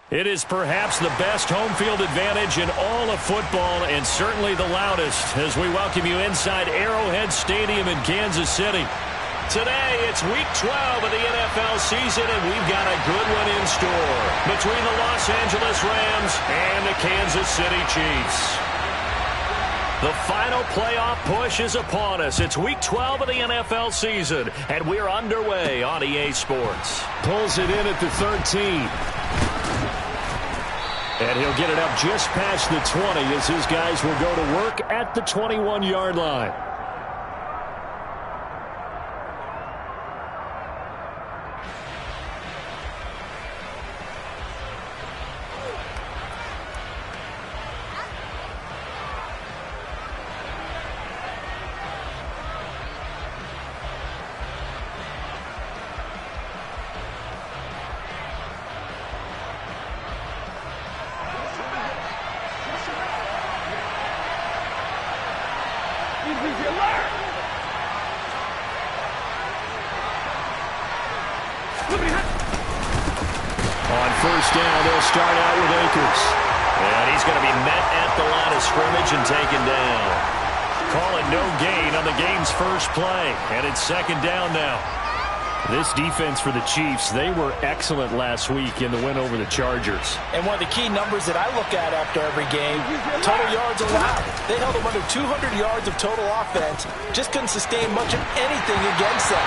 It is perhaps the best home field advantage in all of football and certainly the loudest as we welcome you inside Arrowhead Stadium in Kansas City. Today, it's Week 12 of the NFL season, and we've got a good one in store between the Los Angeles Rams and the Kansas City Chiefs. The final playoff push is upon us. It's Week 12 of the NFL season, and we're underway on EA Sports. Pulls it in at the 13. And he'll get it up just past the 20 as his guys will go to work at the 21-yard line. On first down, they'll start out with Akers. And he's going to be met at the line of scrimmage and taken down. Calling no gain on the game's first play. And it's second down now. This defense for the Chiefs, they were excellent last week in the win over the Chargers. And one of the key numbers that I look at after every game, total yards allowed. They held them under 200 yards of total offense. Just couldn't sustain much of anything against them.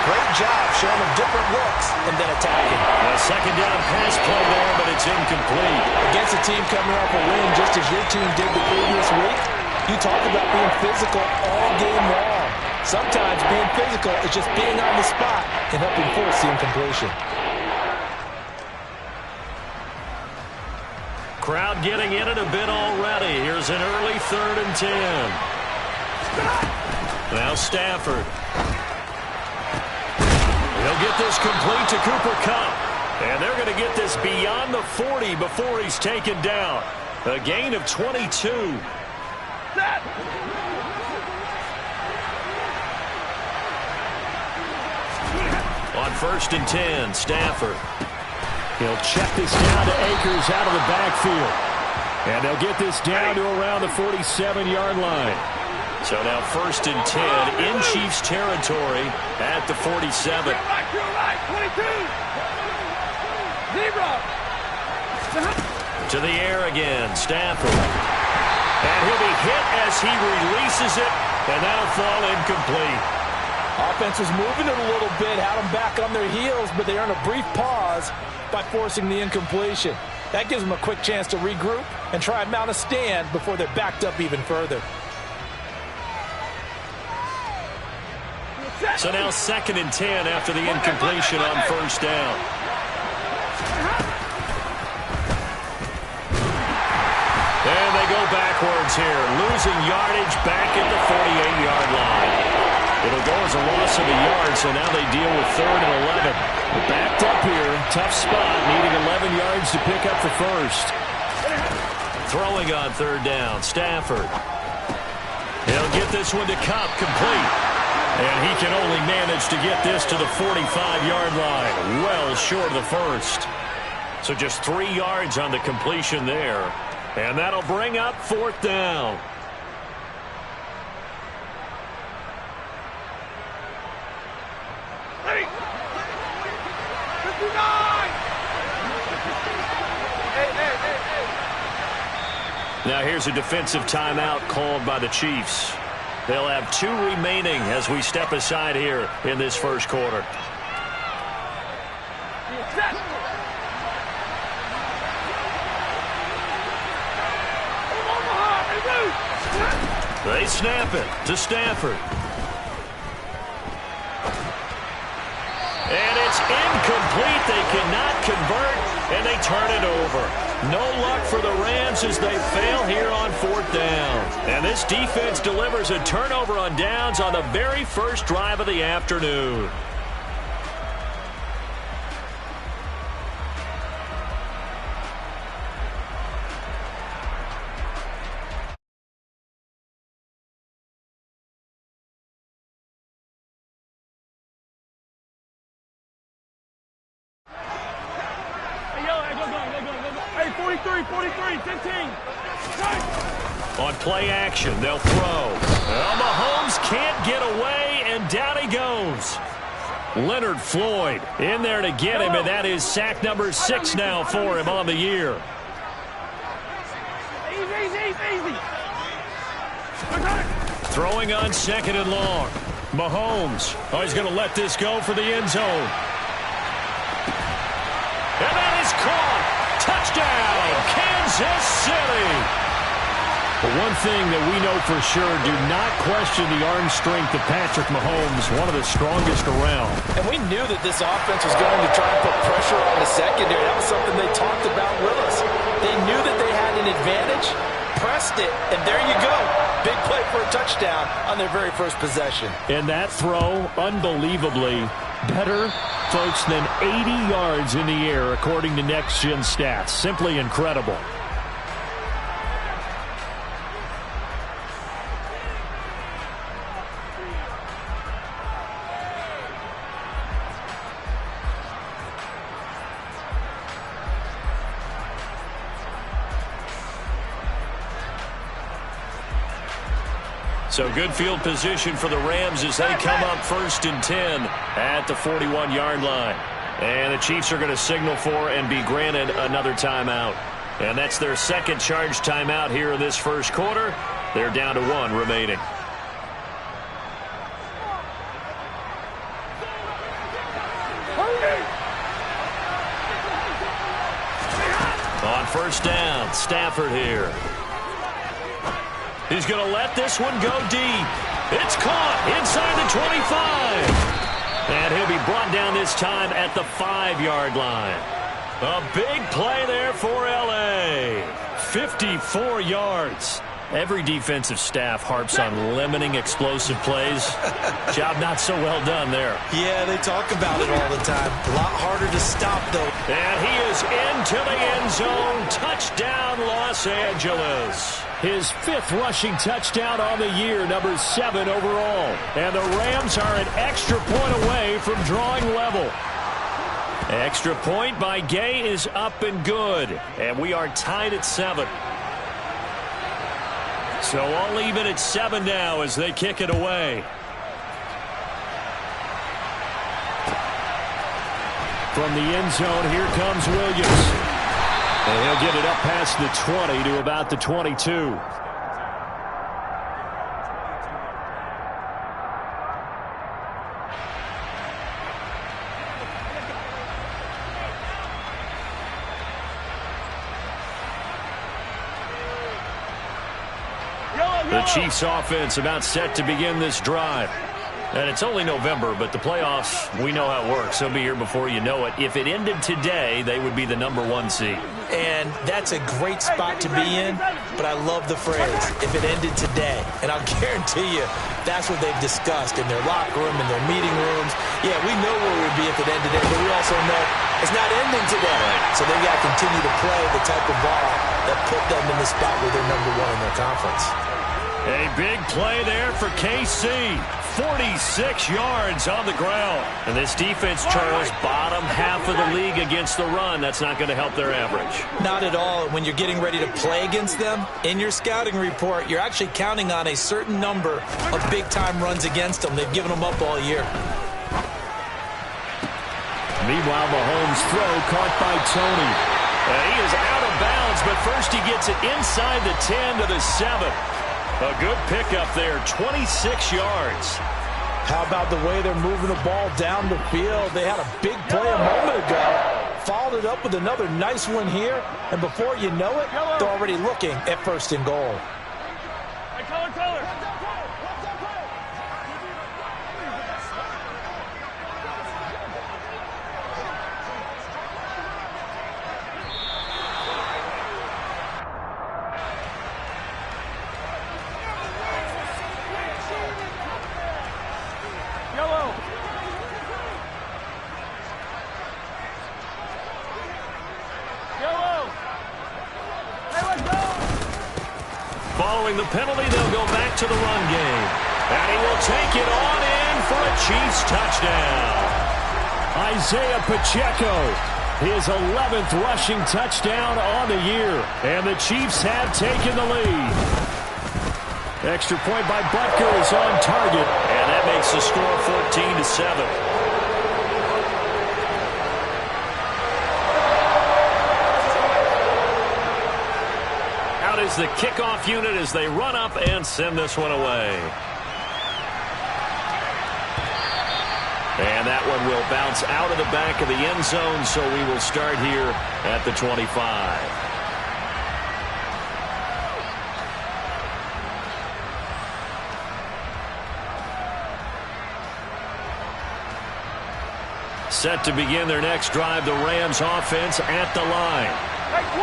Great job showing them different looks and then attacking. A second down pass play there, but it's incomplete. Against a team coming off a win just as your team did the previous week, you talk about being physical all game long. Sometimes being physical is just being on the spot and helping force the incompletion. Crowd getting in it a bit already. Here's an early 3rd and 10. Now Stafford. He'll get this complete to Cooper Kupp. And they're going to get this beyond the 40 before he's taken down. A gain of 22. On 1st and 10, Stafford. He'll check this down to Akers out of the backfield. And they'll get this down to around the 47-yard line. So now 1st and 10 in Chiefs territory at the 47. To the air again, Stafford. And he'll be hit as he releases it, and that'll fall incomplete. Offense was moving it a little bit, had them back on their heels, but they earned a brief pause by forcing the incompletion. That gives them a quick chance to regroup and try and mount a stand before they're backed up even further. So now 2nd and 10 after the incompletion on 1st down. And they go backwards here, losing yardage back at the 48-yard line. It'll go as a loss of a yard, so now they deal with 3rd and 11. They're backed up here, tough spot, needing 11 yards to pick up the first. Throwing on 3rd down, Stafford. He'll get this one to Kupp, complete. And he can only manage to get this to the 45-yard line, well short of the first. So just 3 yards on the completion there. And that'll bring up 4th down. Now here's a defensive timeout called by the Chiefs. They'll have 2 remaining as we step aside here in this first quarter. They snap it to Stafford. And it's incomplete. They cannot convert, and they turn it over. No luck for the Rams as they fail here on 4th down. And this defense delivers a turnover on downs on the very first drive of the afternoon. 43, 15. On play action, they'll throw. Well, Mahomes can't get away, and down he goes. Leonard Floyd in there to get him, and that is sack number 6 now for him on the year. Easy. Throwing on 2nd and long. Mahomes. Oh, he's going to let this go for the end zone. And that is caught. Touchdown, Kansas City. But one thing that we know for sure, do not question the arm strength of Patrick Mahomes, one of the strongest around. And we knew that this offense was going to try and put pressure on the secondary. That was something they talked about with us. They knew that they had an advantage, pressed it, and there you go. Big play for a touchdown on their very first possession. And that throw, unbelievably better, folks, than 80 yards in the air, according to Next Gen Stats. Simply incredible. So good field position for the Rams as they come up 1st and 10 at the 41-yard line. And the Chiefs are going to signal for and be granted another timeout. And that's their second charge timeout here in this first quarter. They're down to 1 remaining. On 1st down, Stafford here. He's going to let this one go deep. It's caught inside the 25. And he'll be brought down this time at the 5-yard line. A big play there for L.A. 54 yards. Every defensive staff harps on limiting explosive plays. Job not so well done there. Yeah, they talk about it all the time. A lot harder to stop, though. And he is into the end zone. Touchdown, Los Angeles. His 5th rushing touchdown on the year, number 7 overall. And the Rams are an extra point away from drawing level. Extra point by Gay is up and good. And we are tied at 7. So all even at 7 now as they kick it away. From the end zone, here comes Williams. And he'll get it up past the 20 to about the 22. The Chiefs offense about set to begin this drive. And it's only November, but the playoffs, we know how it works. They'll be here before you know it. If it ended today, they would be the number 1 seed. And that's a great spot to be in, but I love the phrase, if it ended today. And I'll guarantee you, that's what they've discussed in their locker room, in their meeting rooms. Yeah, we know where we'd be if it ended today, but we also know it's not ending today. So they've got to continue to play the type of ball that put them in the spot where they're number 1 in their conference. A big play there for KC. 46 yards on the ground. And this defense, Charles, bottom half of the league against the run. That's not going to help their average. Not at all. When you're getting ready to play against them, in your scouting report, you're actually counting on a certain number of big-time runs against them. They've given them up all year. Meanwhile, Mahomes' throw caught by Tony. He is out of bounds, but first he gets it inside the 10 to the 7. A good pickup there, 26 yards. How about the way they're moving the ball down the field? They had a big play a moment ago. Followed it up with another nice one here. And before you know it, they're already looking at 1st and goal. Color. Following the penalty, they'll go back to the run game. And he will take it on in for a Chiefs touchdown. Isaiah Pacheco his 11th rushing touchdown on the year. And the Chiefs have taken the lead. Extra point by Butker is on target. And that makes the score 14-7. Out is the kickoff unit as they run up and send this one away. And that one will bounce out of the back of the end zone, so we will start here at the 25. Set to begin their next drive, the Rams offense at the line.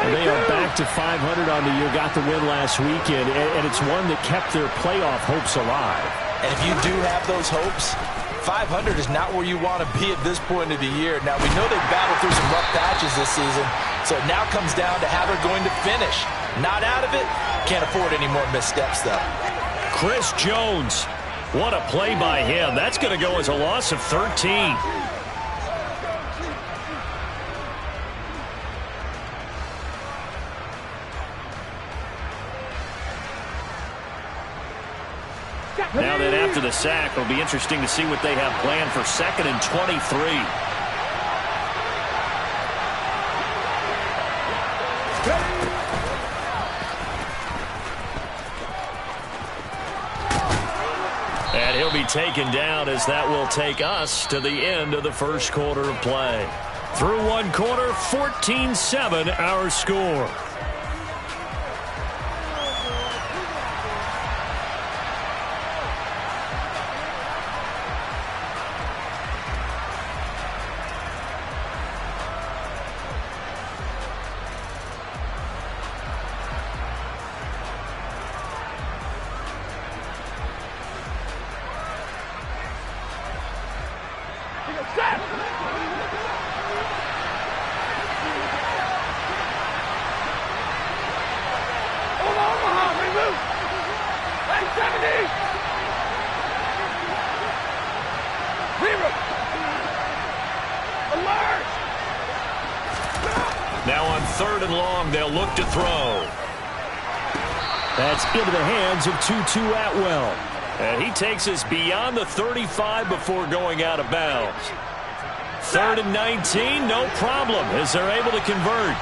And they are back to 500 on the year, got the win last weekend, and it's one that kept their playoff hopes alive. And if you do have those hopes, 500 is not where you want to be at this point of the year. Now, we know they've battled through some rough patches this season, so it now comes down to how they're going to finish. Not out of it. Can't afford any more missteps, though. Chris Jones. What a play by him. That's going to go as a loss of 13. Now that after the sack, it'll be interesting to see what they have planned for 2nd and 23. And he'll be taken down as that will take us to the end of the first quarter of play. Through one quarter, 14-7 our score. Now on 3rd and long, they'll look to throw. That's into the hands of Tutu Atwell. And he takes us beyond the 35 before going out of bounds. 3rd and 19, no problem, as they're able to convert.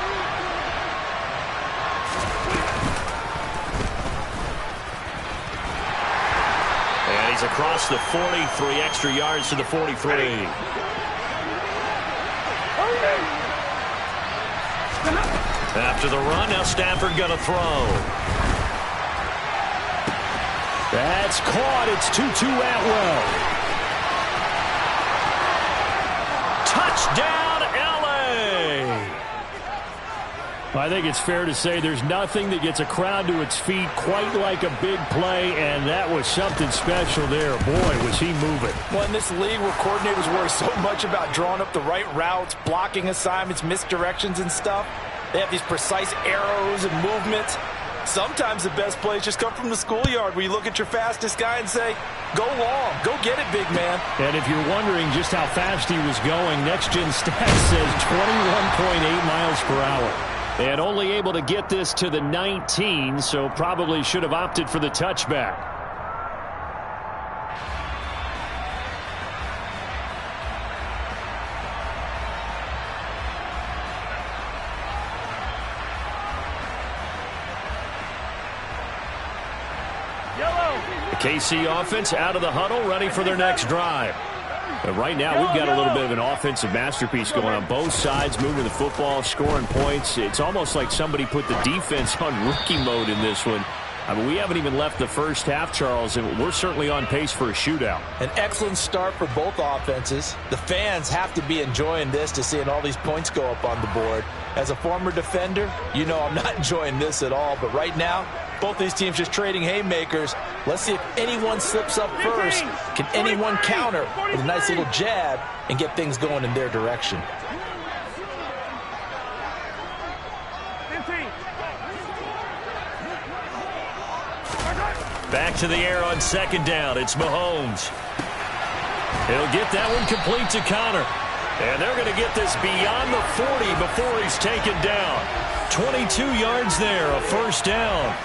And he's across the 40, 3 extra yards to the 43. After the run, now Stafford going to throw. That's caught. It's Tutu Atwell. Touchdown, L.A. I think it's fair to say there's nothing that gets a crowd to its feet quite like a big play, and that was something special there. Boy, was he moving. Well, in this league where coordinators worry so much about drawing up the right routes, blocking assignments, misdirections and stuff, they have these precise arrows and movements. Sometimes the best plays just come from the schoolyard where you look at your fastest guy and say, go long, go get it, big man. And if you're wondering just how fast he was going, Next Gen Stats says 21.8 miles per hour. And only able to get this to the 19, so probably should have opted for the touchback. The KC offense out of the huddle, ready for their next drive. And right now, we've got a little bit of an offensive masterpiece going on both sides, moving the football, scoring points. It's almost like somebody put the defense on rookie mode in this one. I mean, we haven't even left the first half, Charles, and we're certainly on pace for a shootout. An excellent start for both offenses. The fans have to be enjoying this to seeing all these points go up on the board. As a former defender, you know I'm not enjoying this at all, but right now, both these teams just trading haymakers. Let's see if anyone slips up first. Can anyone counter with a nice little jab and get things going in their direction? Back to the air on 2nd down. It's Mahomes. He'll get that one complete to Connor. And they're going to get this beyond the 40 before he's taken down. 22 yards there, a first down.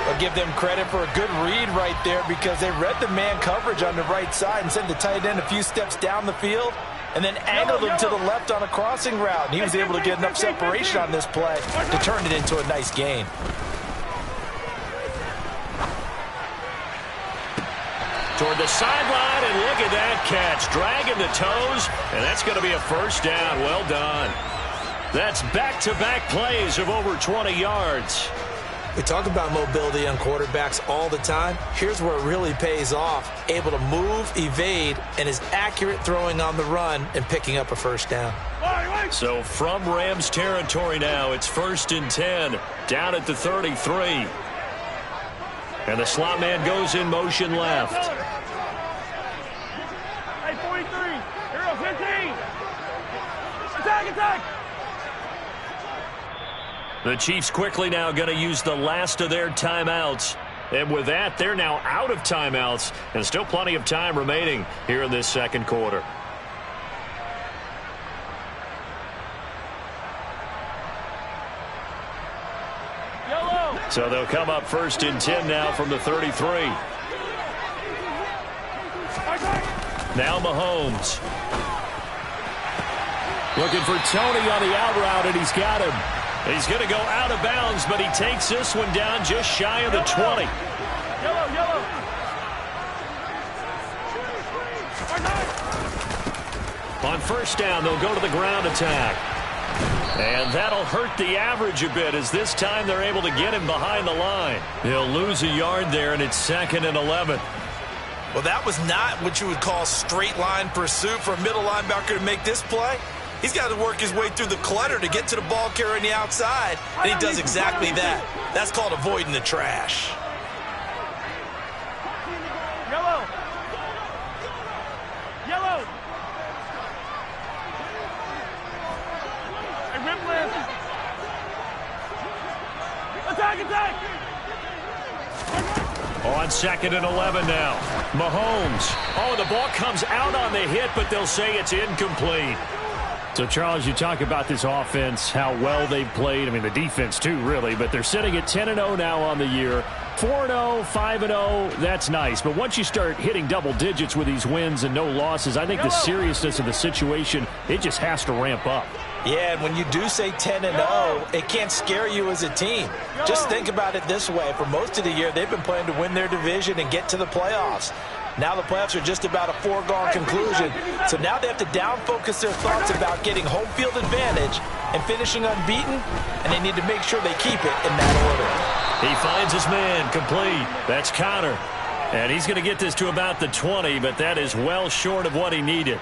I'll give them credit for a good read right there because they read the man coverage on the right side and sent the tight end a few steps down the field and then angled him to the left on a crossing route. And he was able to get enough separation on this play to turn it into a nice gain. Toward the sideline, and look at that catch. Dragging the toes, and that's going to be a first down. Well done. That's back-to-back plays of over 20 yards. We talk about mobility on quarterbacks all the time. Here's where it really pays off. Able to move, evade, and is accurate throwing on the run and picking up a first down. So from Rams territory now, it's 1st and 10, down at the 33. And the slot man goes in motion left. Hey, 43. Hero 15. Attack. The Chiefs quickly now going to use the last of their timeouts. And with that, they're now out of timeouts. And still plenty of time remaining here in this second quarter. Yellow. So they'll come up 1st and 10 now from the 33. Now Mahomes. Looking for Tony on the out route, and he's got him. He's going to go out of bounds, but he takes this one down just shy of the 20. Yellow. On first down, they'll go to the ground attack. And that'll hurt the average a bit as this time they're able to get him behind the line. He'll lose a yard there, and it's 2nd and 11. Well, that was not what you would call straight line pursuit for a middle linebacker to make this play. He's got to work his way through the clutter to get to the ball carrier on the outside, and he does exactly that. That's called avoiding the trash. Yellow. Hey, Ripland. Attack. On 2nd and 11 now. Mahomes. Oh, the ball comes out on the hit, but they'll say it's incomplete. So, Charles, you talk about this offense, how well they've played. I mean, the defense, too, really. But they're sitting at 10-0 now on the year. 4-0, 5-0, that's nice. But once you start hitting double digits with these wins and no losses, I think the seriousness of the situation, it just has to ramp up. Yeah, and when you do say 10-0, it can't scare you as a team. Just think about it this way. For most of the year, they've been playing to win their division and get to the playoffs. Now the playoffs are just about a foregone conclusion. So now they have to down-focus their thoughts about getting home field advantage and finishing unbeaten, and they need to make sure they keep it in that order. He finds his man complete. That's Connor. And he's going to get this to about the 20, but that is well short of what he needed.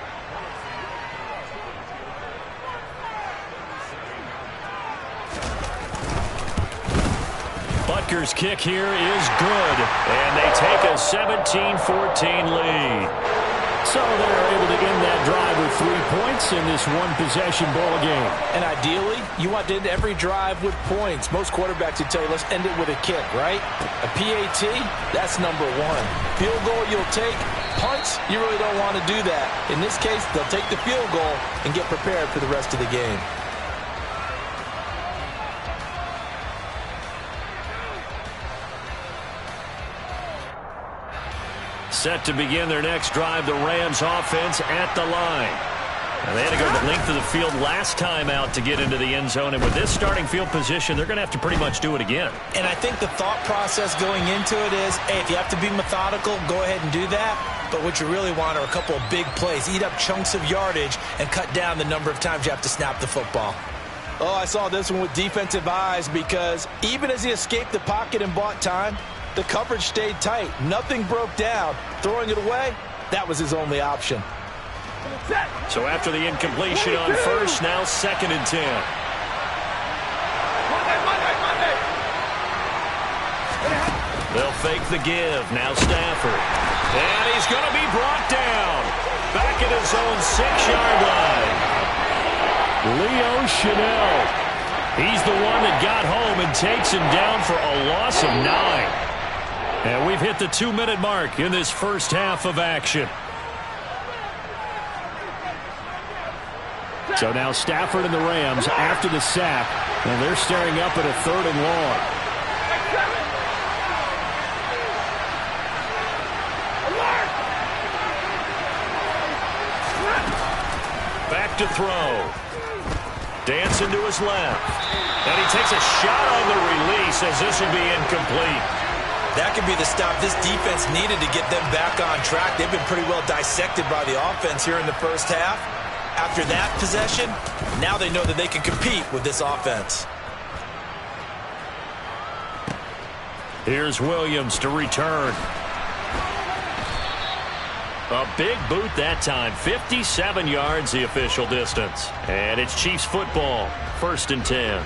Butker's kick here is good, and they take a 17-14 lead. So they're able to end that drive with 3 points in this one-possession ball game. And ideally, you want to end every drive with points. Most quarterbacks would tell you, let's end it with a kick, right? A PAT, that's number one. Field goal you'll take. Punts, you really don't want to do that. In this case, they'll take the field goal and get prepared for the rest of the game. Set to begin their next drive, the Rams offense at the line. Now they had to go the length of the field last time out to get into the end zone, and with this starting field position, they're going to have to pretty much do it again. And I think the thought process going into it is, hey, if you have to be methodical, go ahead and do that. But what you really want are a couple of big plays, eat up chunks of yardage, and cut down the number of times you have to snap the football. Oh, I saw this one with defensive eyes because even as he escaped the pocket and bought time, the coverage stayed tight. Nothing broke down. Throwing it away, that was his only option. So after the incompletion on first, now 2nd and 10. They'll fake the give. Now Stafford. And he's going to be brought down. Back at his own 6-yard line. Leo Chanel. He's the one that got home and takes him down for a loss of 9. And we've hit the 2-minute mark in this first half of action. So now Stafford and the Rams after the sack, and they're staring up at a 3rd and long. Back to throw. Dancing to his left. And he takes a shot on the release as this will be incomplete. That could be the stop this defense needed to get them back on track. They've been pretty well dissected by the offense here in the first half. After that possession, now they know that they can compete with this offense. Here's Williams to return. A big boot that time. 57 yards the official distance. And it's Chiefs football. 1st and 10.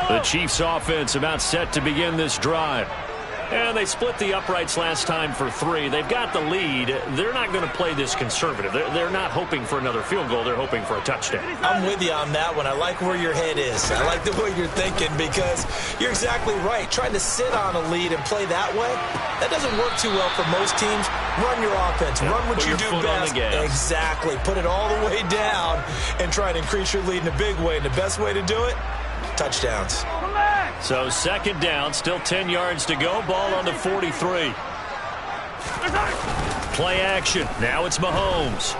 The Chiefs offense about set to begin this drive. And they split the uprights last time for 3. They've got the lead. They're not going to play this conservative. They're not hoping for another field goal. They're hoping for a touchdown. I'm with you on that one. I like where your head is. I like the way you're thinking because you're exactly right. Trying to sit on a lead and play that way, that doesn't work too well for most teams. Run your offense. Yeah, run what you do best. Exactly. Put it all the way down and try to increase your lead in a big way. And the best way to do it, touchdowns. So 2nd down, still 10 yards to go. Ball on the 43. Play action. Now it's Mahomes.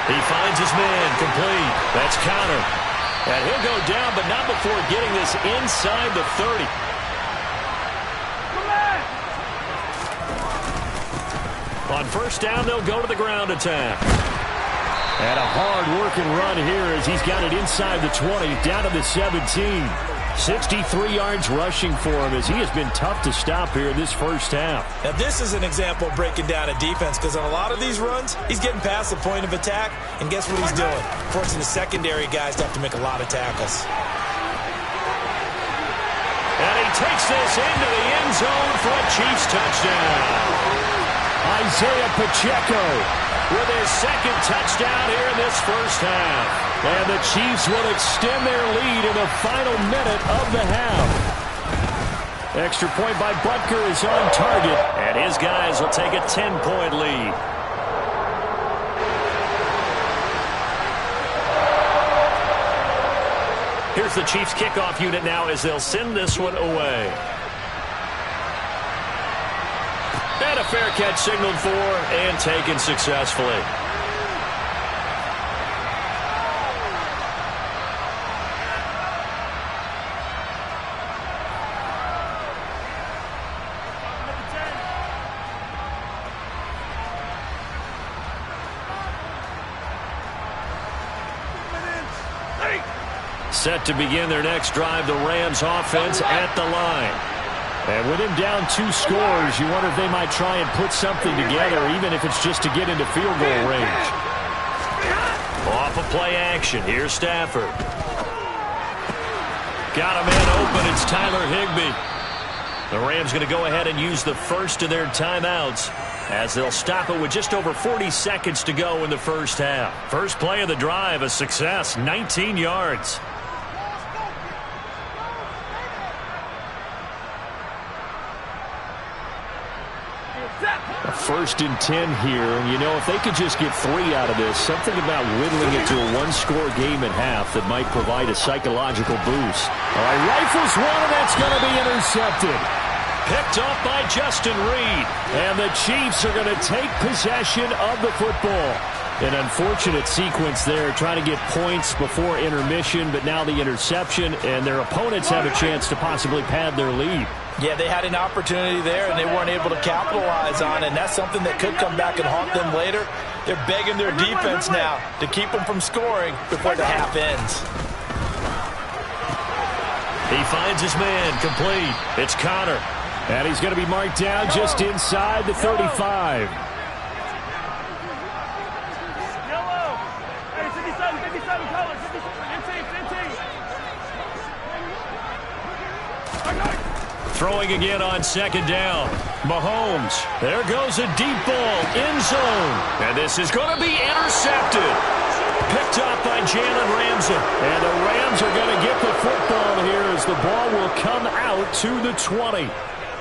He finds his man complete. That's Conner. And he'll go down, but not before getting this inside the 30. On 1st down, they'll go to the ground attack. And a hard-working run here as he's got it inside the 20, down to the 17. 63 yards rushing for him as he has been tough to stop here in this first half. Now, this is an example of breaking down a defense because on a lot of these runs, he's getting past the point of attack, and guess what he's doing? Forcing the secondary guys to have to make a lot of tackles. And he takes this into the end zone for a Chiefs touchdown. Isaiah Pacheco with his 2nd touchdown here in this first half. And the Chiefs will extend their lead in the final minute of the half. Extra point by Butker is on target. And his guys will take a 10-point lead. Here's the Chiefs kickoff unit now as they'll send this one away. And a fair catch signaled for and taken successfully. Set to begin their next drive, the Rams offense at the line. And with him down 2 scores, you wonder if they might try and put something together, even if it's just to get into field goal range. Off of play action, here's Stafford. Got a man open, it's Tyler Higbee. The Rams going to go ahead and use the first of their timeouts as they'll stop it with just over 40 seconds to go in the first half. First play of the drive, a success, 19 yards. A 1st and 10 here, and you know, if they could just get 3 out of this, something about whittling it to a 1-score game at half that might provide a psychological boost. All right, rifles one, and that's going to be intercepted. Picked off by Justin Reed. And the Chiefs are going to take possession of the football. An unfortunate sequence there, trying to get points before intermission, but now the interception, and their opponents have a chance to possibly pad their lead. Yeah, they had an opportunity there, and they weren't able to capitalize on it, and that's something that could come back and haunt them later. They're begging their defense now to keep them from scoring before the half ends. He finds his man complete. It's Conner. And he's going to be marked down just inside the 35. Throwing again on 2nd down. Mahomes. There goes a deep ball. End zone. And this is going to be intercepted. Picked up by Jalen Ramsey. And the Rams are going to get the football here as the ball will come out to the 20.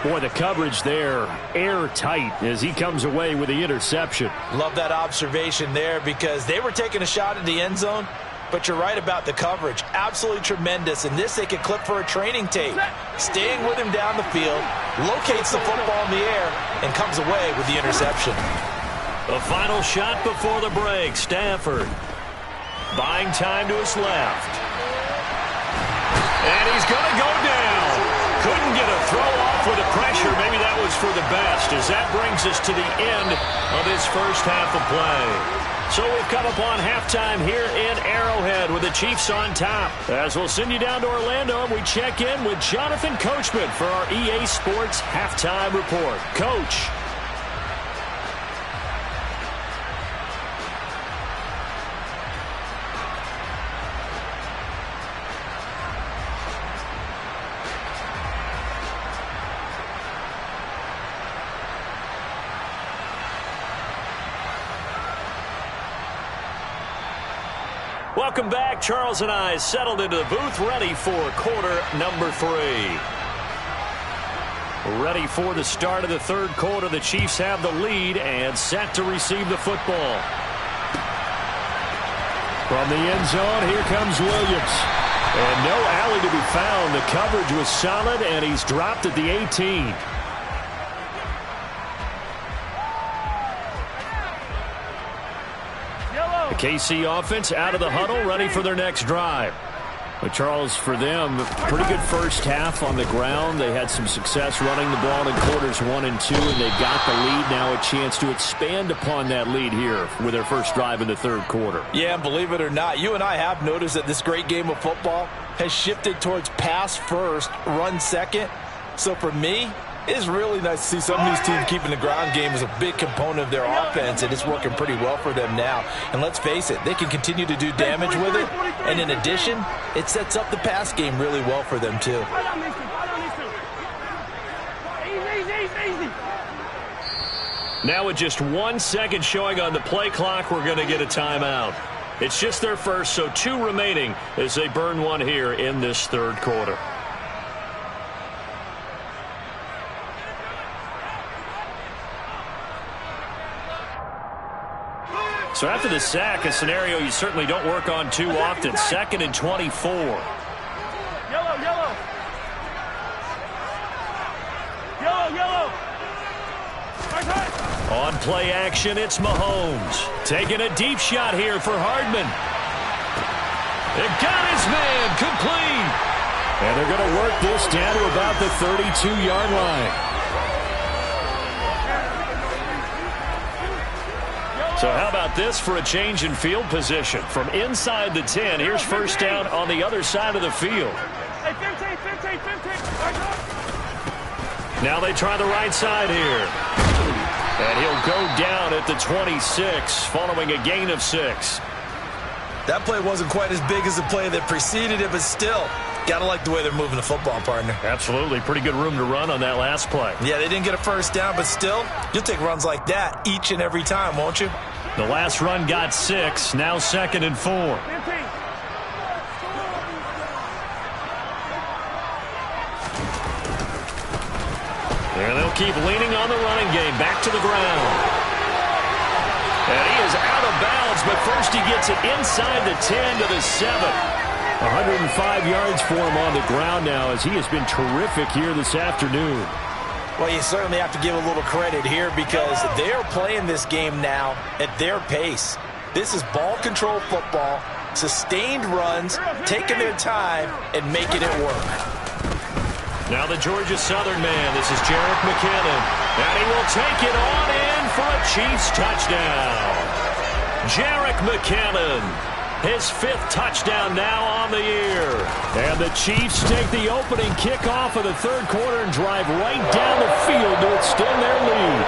Boy, the coverage there, airtight as he comes away with the interception. Love that observation there because they were taking a shot at the end zone, but you're right about the coverage. Absolutely tremendous. And this they could clip for a training tape. Staying with him down the field, locates the football in the air, and comes away with the interception. The final shot before the break. Stafford buying time to his left. And he's going to go down. Couldn't get a throw off with the pressure. Maybe that was for the best, as that brings us to the end of this first half of play. So we've come upon halftime here in Arrowhead with the Chiefs on top. As we'll send you down to Orlando, and we check in with Jonathan Coachman for our EA Sports Halftime Report. Coach. Welcome back. Charles and I settled into the booth, ready for quarter number 3. Ready for the start of the third quarter. The Chiefs have the lead and set to receive the football. From the end zone, here comes Williams. And no alley to be found. The coverage was solid, and he's dropped at the 18. KC offense out of the huddle, ready for their next drive. But Charles, for them, pretty good first half on the ground. They had some success running the ball in quarters 1 and 2, and they've got the lead now, a chance to expand upon that lead here with their first drive in the third quarter. Yeah, and believe it or not, you and I have noticed that this great game of football has shifted towards pass first, run second. So for me, it's really nice to see some of these teams keeping the ground game as a big component of their offense, and it's working pretty well for them now. And let's face it, they can continue to do damage with it. And in addition, it sets up the pass game really well for them too. Now with just 1 second showing on the play clock, we're going to get a timeout. It's just their first, so 2 remaining as they burn one here in this third quarter. So after the sack, a scenario you certainly don't work on too often. 2nd and 24. Yellow, yellow. Yellow, yellow. On play action, it's Mahomes. Taking a deep shot here for Hardman. It got his man complete. And they're going to work this down to about the 32-yard line. So how about this for a change in field position? From inside the 10, here's first down on the other side of the field. Hey, 15. Now they try the right side here. And he'll go down at the 26, following a gain of 6. That play wasn't quite as big as the play that preceded it, but still, gotta like the way they're moving the football, partner. Absolutely. Pretty good room to run on that last play. Yeah, they didn't get a first down, but still, you'll take runs like that each and every time, won't you? The last run got 6, now 2nd and 4. 15. And they'll keep leaning on the running game. Back to the ground. And he is out of bounds, but first he gets it inside the 10 to the 7. 105 yards for him on the ground now, as he has been terrific here this afternoon. Well, you certainly have to give a little credit here because they're playing this game now at their pace. This is ball control football, sustained runs, taking their time, and making it work. Now the Georgia Southern man. This is Jerick McKinnon. And he will take it on in for a Chiefs touchdown. Jerick McKinnon. His 5th touchdown now on the year. And the Chiefs take the opening kickoff of the third quarter and drive right down the field to extend their lead.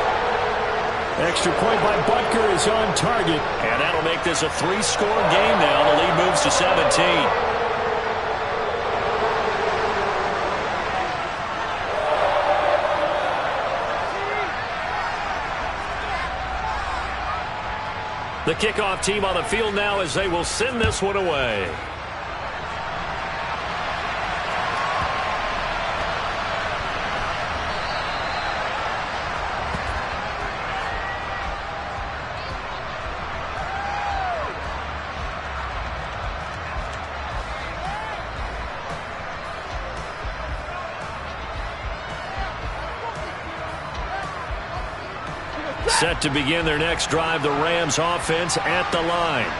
Extra point by Butker is on target. And that'll make this a 3-score game now. The lead moves to 17. The kickoff team on the field now as they will send this one away. Set to begin their next drive, the Rams offense at the line.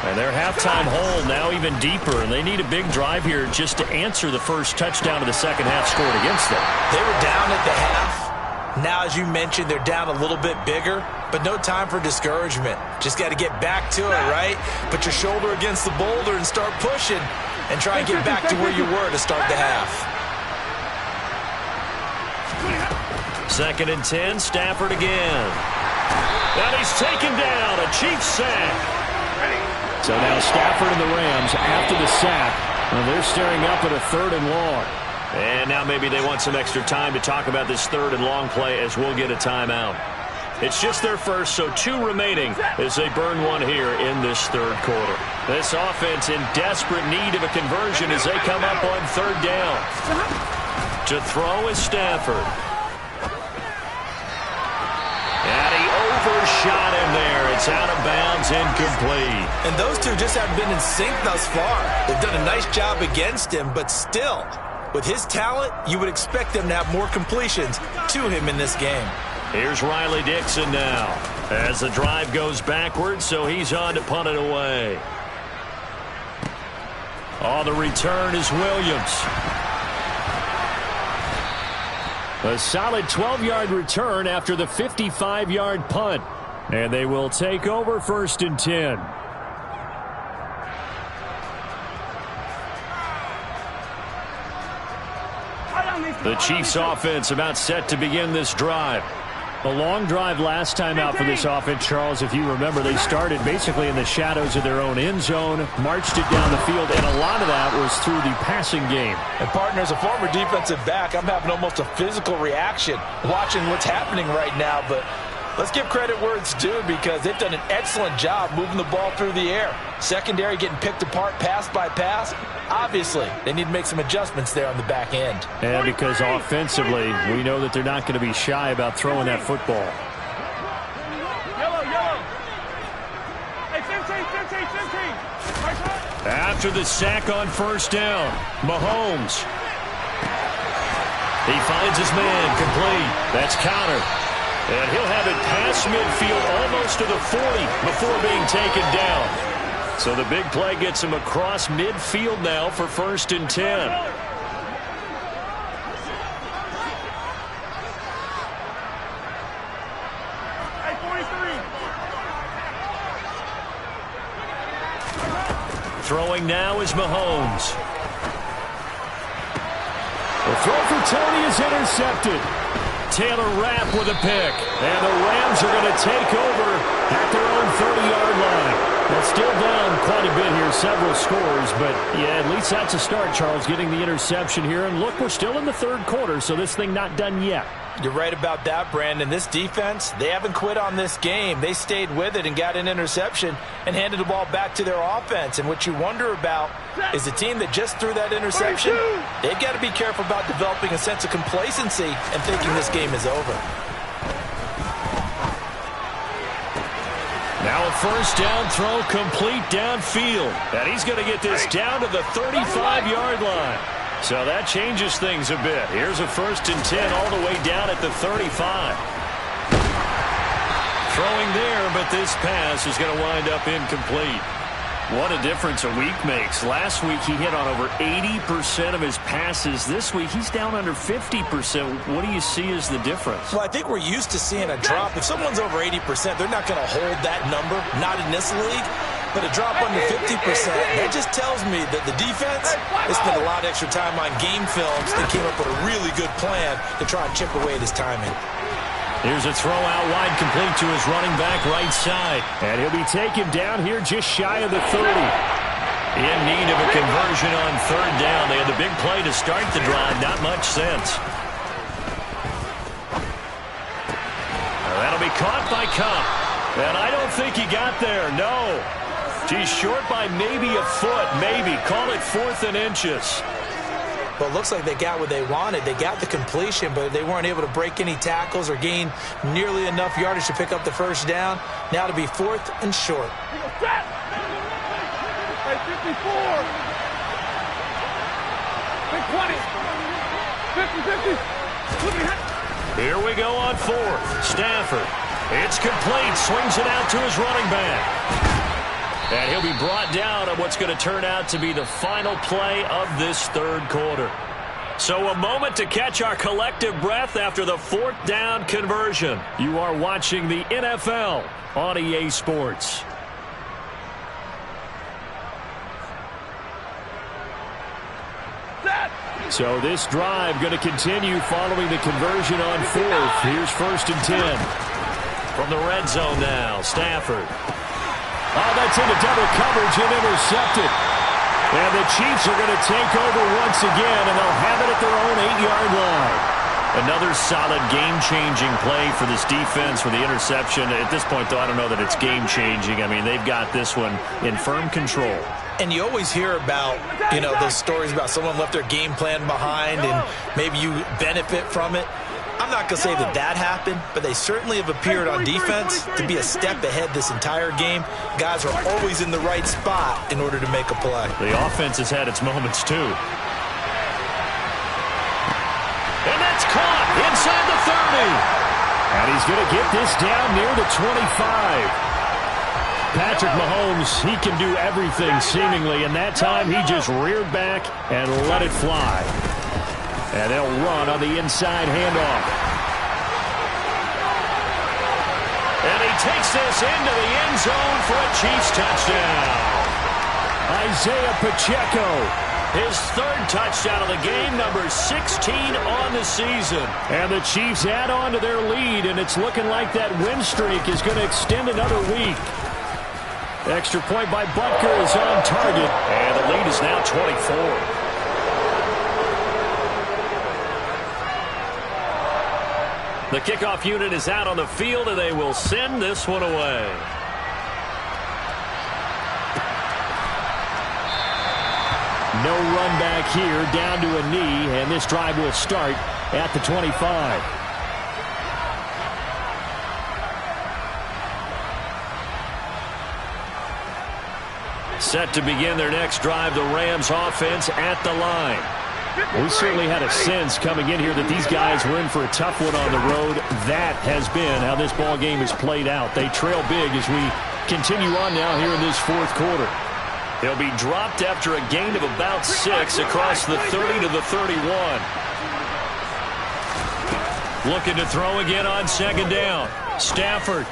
And their halftime hole now even deeper, and they need a big drive here just to answer the first touchdown of the second half scored against them. They were down at the half. Now, as you mentioned, they're down a little bit bigger, but no time for discouragement. Just got to get back to it, right? Put your shoulder against the boulder and start pushing and try and get back to where you were to start the half. 2nd and 10, Stafford again. And he's taken down, a Chiefs sack. So now Stafford and the Rams after the sack, and they're staring up at a 3rd and long. And now maybe they want some extra time to talk about this 3rd and long play as we'll get a timeout. It's just their first, so 2 remaining as they burn one here in this 3rd quarter. This offense in desperate need of a conversion as they come up on 3rd down. To throw is Stafford. And he overshot him there. It's out of bounds, incomplete. And those two just haven't been in sync thus far. They've done a nice job against him, but still, with his talent, you would expect them to have more completions to him in this game. Here's Riley Dixon now as the drive goes backwards, so he's on to punt it away. On the return is Williams. A solid 12-yard return after the 55-yard punt. And they will take over 1st and 10. The Chiefs offense about set to begin this drive. A long drive last time out for this offense, Charles. If you remember, they started basically in the shadows of their own end zone, marched it down the field, and a lot of that was through the passing game. And, partner, as a former defensive back, I'm having almost a physical reaction watching what's happening right now. But let's give credit where it's due because they've done an excellent job moving the ball through the air. Secondary getting picked apart pass by pass. Obviously, they need to make some adjustments there on the back end. And because offensively, we know that they're not going to be shy about throwing that football. Yellow, yellow. Hey, 15. After the sack on 1st down, Mahomes. He finds his man, complete. That's Conner. And he'll have it past midfield almost to the 40 before being taken down. So the big play gets him across midfield now for 1st and 10. Hey, 43. Throwing now is Mahomes. The throw for Tony is intercepted. Taylor Rapp with a pick. And the Rams are going to take over at their own 30-yard line. Well, still down quite a bit here, several scores, but yeah, at least that's a start, Charles, getting the interception here. And look, we're still in the 3rd quarter, so this thing not done yet. You're right about that, Brandon. This defense, they haven't quit on this game. They stayed with it and got an interception and handed the ball back to their offense. And what you wonder about is the team that just threw that interception, they've got to be careful about developing a sense of complacency and thinking this game is over. Now a 1st down throw complete downfield. And he's going to get this down to the 35-yard line. So that changes things a bit. Here's a 1st and 10 all the way down at the 35. Throwing there, but this pass is going to wind up incomplete. What a difference a week makes. Last week he hit on over 80% of his passes. This week he's down under 50%. What do you see as the difference? Well, I think we're used to seeing a drop. If someone's over 80%, they're not going to hold that number, not in this league. But a drop under 50%, that just tells me that the defense has spent a lot of extra time on game films and came up with a really good plan to try and chip away at his timing. Here's a throw out wide complete to his running back right side. And he'll be taken down here just shy of the 30. In need of a conversion on 3rd down. They had the big play to start the drive. Not much sense. That'll be caught by Kupp. And I don't think he got there. No. He's short by maybe a foot. Maybe. Call it 4th and inches. Well, it looks like they got what they wanted. They got the completion, but they weren't able to break any tackles or gain nearly enough yardage to pick up the 1st down. Now to be 4th and short. Hey, 54. Hey, 20. 50. Here we go on 4th. Stafford. It's complete. Swings it out to his running back. And he'll be brought down on what's going to turn out to be the final play of this third quarter. So a moment to catch our collective breath after the fourth down conversion. You are watching the NFL on EA Sports. So this drive going to continue following the conversion on fourth. Here's 1st and 10. From the red zone now, Stafford. Oh, that's into double coverage and intercepted. And the Chiefs are going to take over once again, and they'll have it at their own 8-yard line. Another solid game-changing play for this defense for the interception. At this point, though, I don't know that it's game-changing. I mean, they've got this one in firm control. And you always hear about, those stories about someone left their game plan behind and maybe you benefit from it. I'm not going to say that happened, but they certainly have appeared on defense to be a step ahead this entire game. Guys are always in the right spot in order to make a play. The offense has had its moments, too. And that's caught inside the 30. And he's going to get this down near the 25. Patrick Mahomes, he can do everything seemingly, and that time he just reared back and let it fly. And they'll run on the inside handoff. And he takes this into the end zone for a Chiefs touchdown. Isaiah Pacheco. His third touchdown of the game, number 16 on the season. And the Chiefs add on to their lead, and it's looking like that win streak is going to extend another week. Extra point by Butker is on target. And the lead is now 24. The kickoff unit is out on the field, and they will send this one away. No run back here, down to a knee, and this drive will start at the 25. Set to begin their next drive, the Rams offense at the line. We certainly had a sense coming in here that these guys were in for a tough one on the road. That has been how this ball game is played out. They trail big as we continue on now here in this fourth quarter. They'll be dropped after a gain of about 6 across the 30 to the 31. Looking to throw again on second down. Stafford.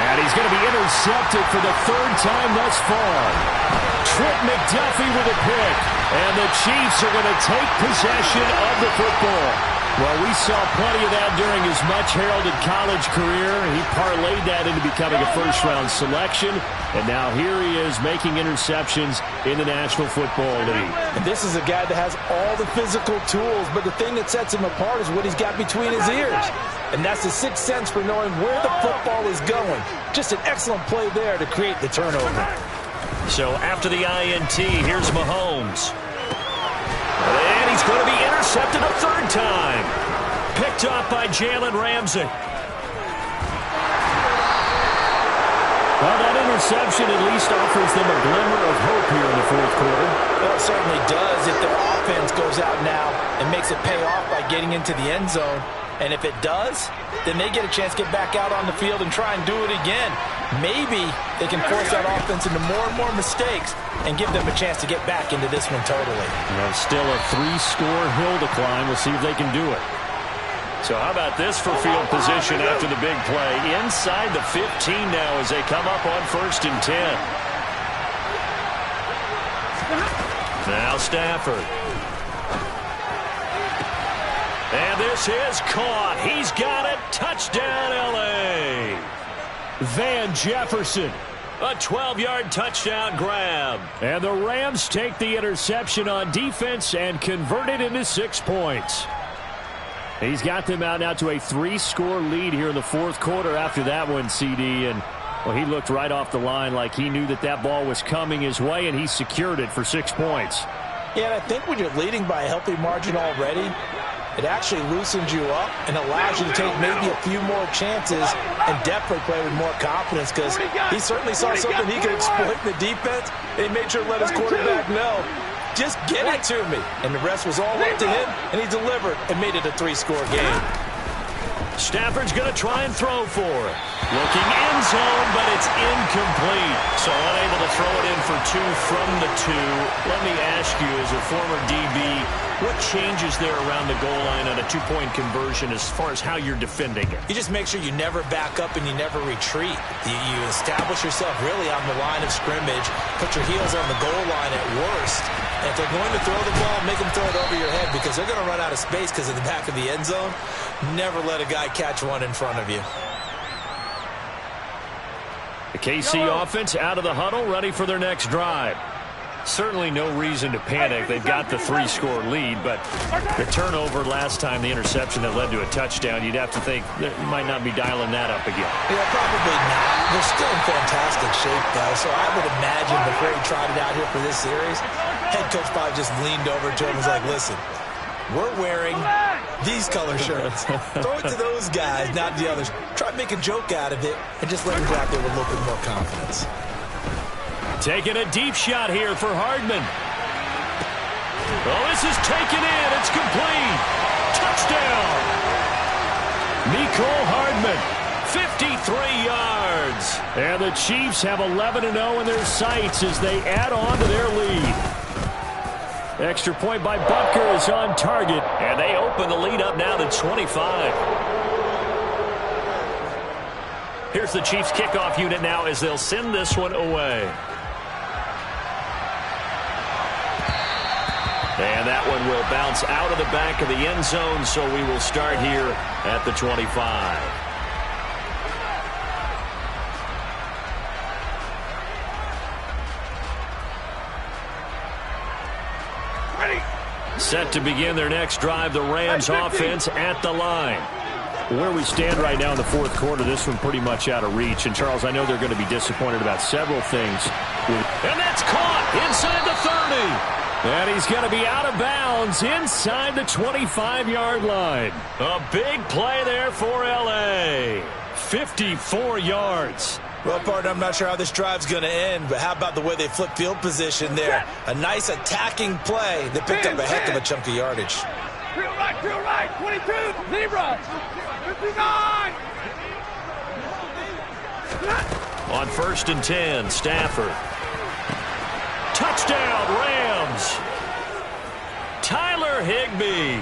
And he's going to be intercepted for the third time thus far. Trent McDuffie with a pick. And the Chiefs are going to take possession of the football. Well, we saw plenty of that during his much-heralded college career. He parlayed that into becoming a first-round selection. And now here he is making interceptions in the National Football League. And this is a guy that has all the physical tools, but the thing that sets him apart is what he's got between his ears. And that's the sixth sense for knowing where the football is going. Just an excellent play there to create the turnover. So after the INT, here's Mahomes. And he's going to be intercepted a third time. Picked up by Jalen Ramsey. Well, that interception at least offers them a glimmer of hope here in the fourth quarter. Well, it certainly does if their offense goes out now and makes it pay off by getting into the end zone. And if it does, then they get a chance to get back out on the field and try and do it again. Maybe they can force that offense into more and more mistakes and give them a chance to get back into this one totally. Well, still a 3-score hill to climb. We'll see if they can do it. So how about this for field position after the big play? Inside the 15 now as they come up on 1st and 10. Now Stafford. And this is caught. He's got it. Touchdown, L.A. Van Jefferson. A 12-yard touchdown grab. And the Rams take the interception on defense and convert it into 6 points. He's got them out now to a 3-score lead here in the fourth quarter after that one, CD. And, well, he looked right off the line like he knew that that ball was coming his way, and he secured it for 6 points. Yeah, and I think when you're leading by a healthy margin already, it actually loosens you up and allows you to take maybe a few more chances and definitely play with more confidence because he certainly saw something he could exploit in the defense, and he made sure to let his quarterback know, just get it to me. And the rest was all up to him, and he delivered and made it a 3-score game. Stafford's going to try and throw for it. Looking end zone, but it's incomplete. So unable to throw it in for 2 from the 2. Let me ask you, as a former DB, what changes there around the goal line on a 2-point conversion as far as how you're defending it? You just make sure you never back up and you never retreat. You establish yourself really on the line of scrimmage, put your heels on the goal line at worst. And if they're going to throw the ball, make them throw it over your head because they're going to run out of space because of the back of the end zone. Never let a guy catch one in front of you. The KC offense out of the huddle, ready for their next drive. Certainly no reason to panic. They've got the 3-score lead, but the turnover last time, the interception that led to a touchdown, you'd have to think that you might not be dialing that up again. Yeah, probably not. They're still in fantastic shape, though, so I would imagine before he tried it out here for this series, head coach probably just leaned over to him and was like, listen, we're wearing these color shirts. Throw it to those guys, not the others. Try to make a joke out of it and just let him go out there with a little bit more confidence. Taking a deep shot here for Hardman. Oh, this is taken in. It's complete. Touchdown. Mecole Hardman, 53 yards. And the Chiefs have 11-0 in their sights as they add on to their lead. Extra point by Butker is on target. And they open the lead up now to 25. Here's the Chiefs kickoff unit now as they'll send this one away. And that one will bounce out of the back of the end zone, so we will start here at the 25. Ready. Set to begin their next drive, the Rams offense at the line. Where we stand right now in the fourth quarter, this one pretty much out of reach. And, Charles, I know they're going to be disappointed about several things. And that's caught inside the 30. And he's going to be out of bounds inside the 25-yard line. A big play there for L.A. 54 yards. Well, partner, I'm not sure how this drive's going to end, but how about the way they flip field position there? A nice attacking play. They picked up a heck of a chunk of yardage. Field right, 22, zebra, 59. On 1st and 10, Stafford. Touchdown, Rams. Tyler Higbee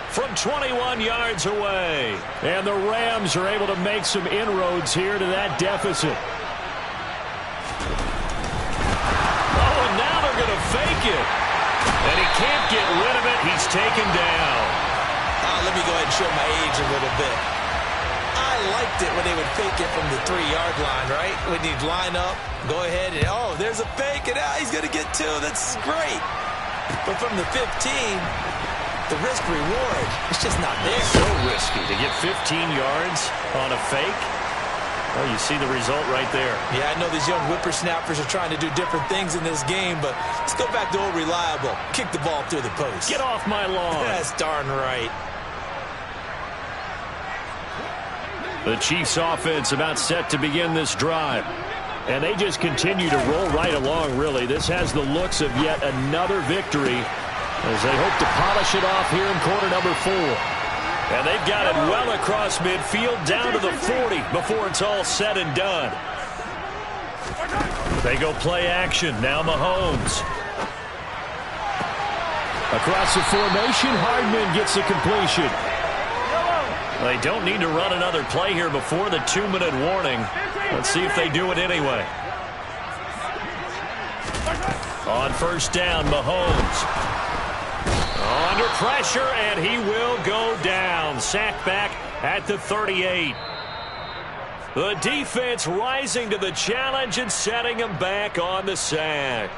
from 21 yards away. And the Rams are able to make some inroads here to that deficit. Oh, and now they're going to fake it. And he can't get rid of it. He's taken down. Let me go ahead and show my age a little bit. I liked it when they would fake it from the 3-yard line, right? When you'd line up, go ahead and, oh, there's a fake, and he's going to get 2. That's great. But from the 15, the risk-reward, it's just not there. So risky to get 15 yards on a fake. Well, you see the result right there. Yeah, I know these young whippersnappers are trying to do different things in this game, but let's go back to old reliable. Kick the ball through the post. Get off my lawn. That's darn right. The Chiefs offense about set to begin this drive. And they just continue to roll right along, really. This has the looks of yet another victory as they hope to polish it off here in quarter number 4. And they've got it well across midfield down to the 40 before it's all said and done. They go play action. Now Mahomes. Across the formation, Hardman gets the completion. They don't need to run another play here before the 2-minute warning. Let's see if they do it anyway. On 1st down, Mahomes. Under pressure, and he will go down. Sacked back at the 38. The defense rising to the challenge and setting him back on the sack.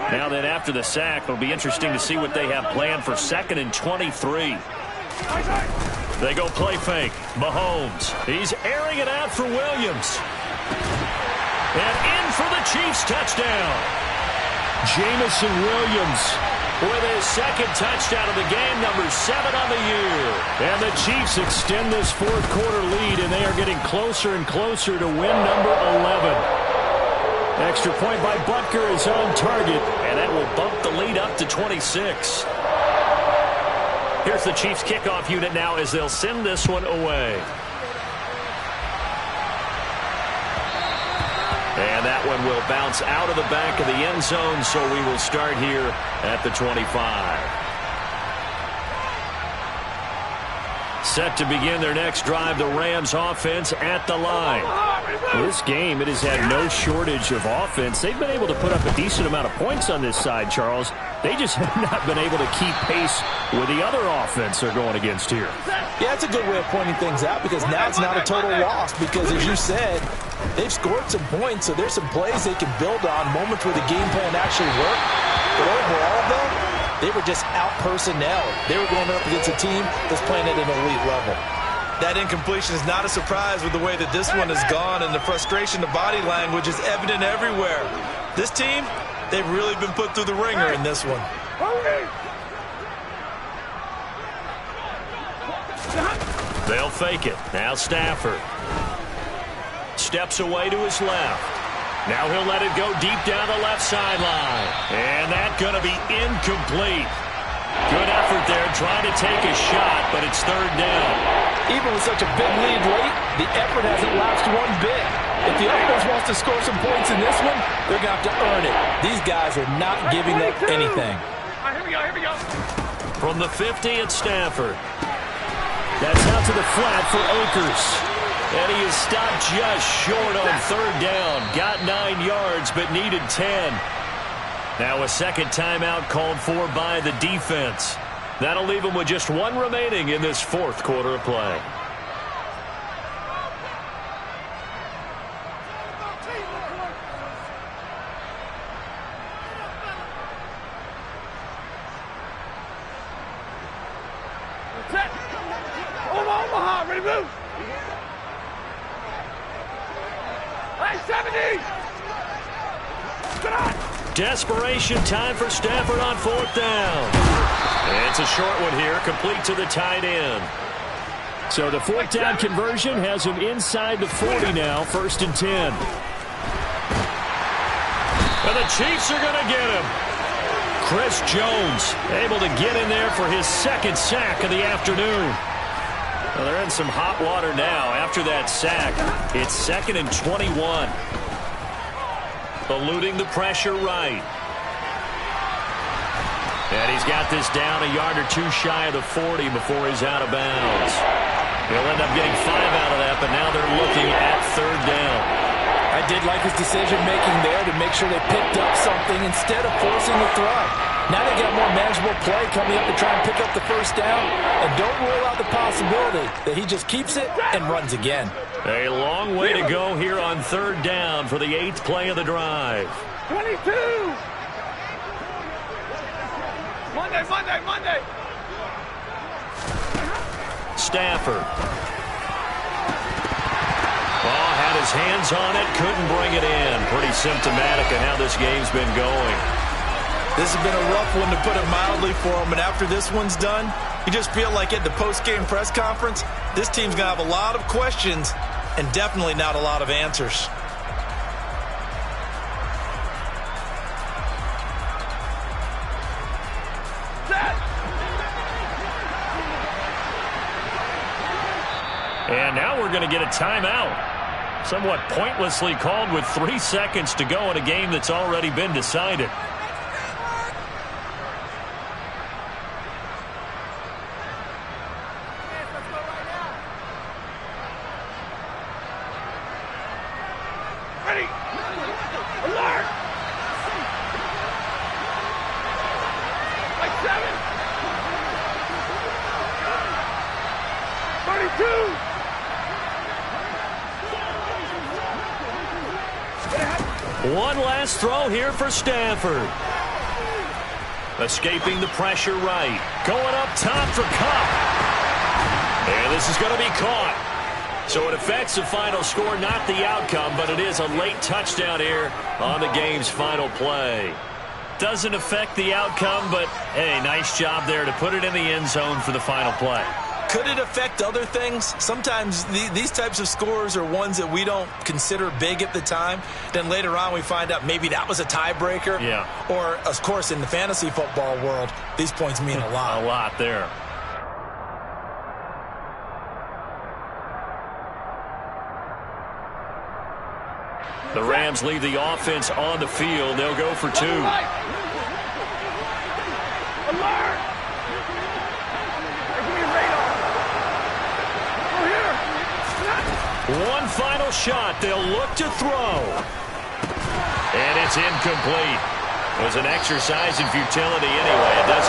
Now then, after the sack, it'll be interesting to see what they have planned for 2nd and 23. They go play fake. Mahomes. He's airing it out for Williams. And in for the Chiefs touchdown. Jamison Williams with his 2nd touchdown of the game, number 7 on the year. And the Chiefs extend this fourth quarter lead, and they are getting closer and closer to win number 11. Extra point by Butker is on target. And that will bump the lead up to 26. Here's the Chiefs kickoff unit now as they'll send this one away. And that one will bounce out of the back of the end zone, so we will start here at the 25. Set to begin their next drive, the Rams offense at the line. This game, it has had no shortage of offense. They've been able to put up a decent amount of points on this side, Charles. They just have not been able to keep pace with the other offense they're going against here. Yeah, it's a good way of pointing things out because now it's not a total loss because, as you said, they've scored some points, so there's some plays they can build on, moments where the game plan actually worked. But overall, though, they were just out-personnel. They were going up against a team that's playing at an elite level. That incompletion is not a surprise with the way that this one has gone, and the frustration, the body language is evident everywhere. This team, they've really been put through the ringer in this one. They'll fake it. Now Stafford. Steps away to his left. Now he'll let it go deep down the left sideline. And that's going to be incomplete. Good effort there trying to take a shot, but it's third down. Even with such a big lead late, the effort hasn't lapsed one bit. If the offense wants to score some points in this one, they're going to have to earn it. These guys are not giving up anything. All right, here we go. From the 50 at Stafford. That's out to the flat for Akers. And he is stopped just short on third down. Got 9 yards, but needed 10. Now a second timeout called for by the defense. That'll leave him with just one remaining in this fourth quarter of play. Omaha, ready to move. Hey, 70. Get on. Desperation time for Stafford on fourth down. It's a short one here, complete to the tight end. So the fourth down conversion has him inside the 40 now, 1st and 10. And the Chiefs are going to get him. Chris Jones able to get in there for his second sack of the afternoon. Well, they're in some hot water now after that sack. It's 2nd and 21. Eluding the pressure right. And he's got this down a yard or two shy of the 40 before he's out of bounds. He'll end up getting 5 out of that, but now they're looking at third down. I did like his decision-making there to make sure they picked up something instead of forcing the throw. Now they got more manageable play coming up to try and pick up the first down. And don't rule out the possibility that he just keeps it and runs again. A long way to go here on third down for the 8th play of the drive. 22. Monday. Stafford. Oh, had his hands on it, couldn't bring it in. Pretty symptomatic of how this game's been going. This has been a rough one, to put it mildly, for him. And after this one's done, you just feel like at the post-game press conference, this team's going to have a lot of questions and definitely not a lot of answers. And now we're going to get a timeout. Somewhat pointlessly called with 3 seconds to go in a game that's already been decided. Ready. Alert. Like 7. 32. One last throw here for Stafford. Escaping the pressure right. Going up top for Kupp. And this is going to be caught. So it affects the final score, not the outcome, but it is a late touchdown here on the game's final play. Doesn't affect the outcome, but, hey, nice job there to put it in the end zone for the final play. Could it affect other things? Sometimes these types of scores are ones that we don't consider big at the time. Then later on we find out maybe that was a tiebreaker. Yeah. Or, of course, in the fantasy football world, these points mean a lot. A lot there. The Rams leave the offense on the field. They'll go for 2. Alert! Give me a radar. Go here. One final shot. They'll look to throw. And it's incomplete. It was an exercise in futility anyway. It doesn't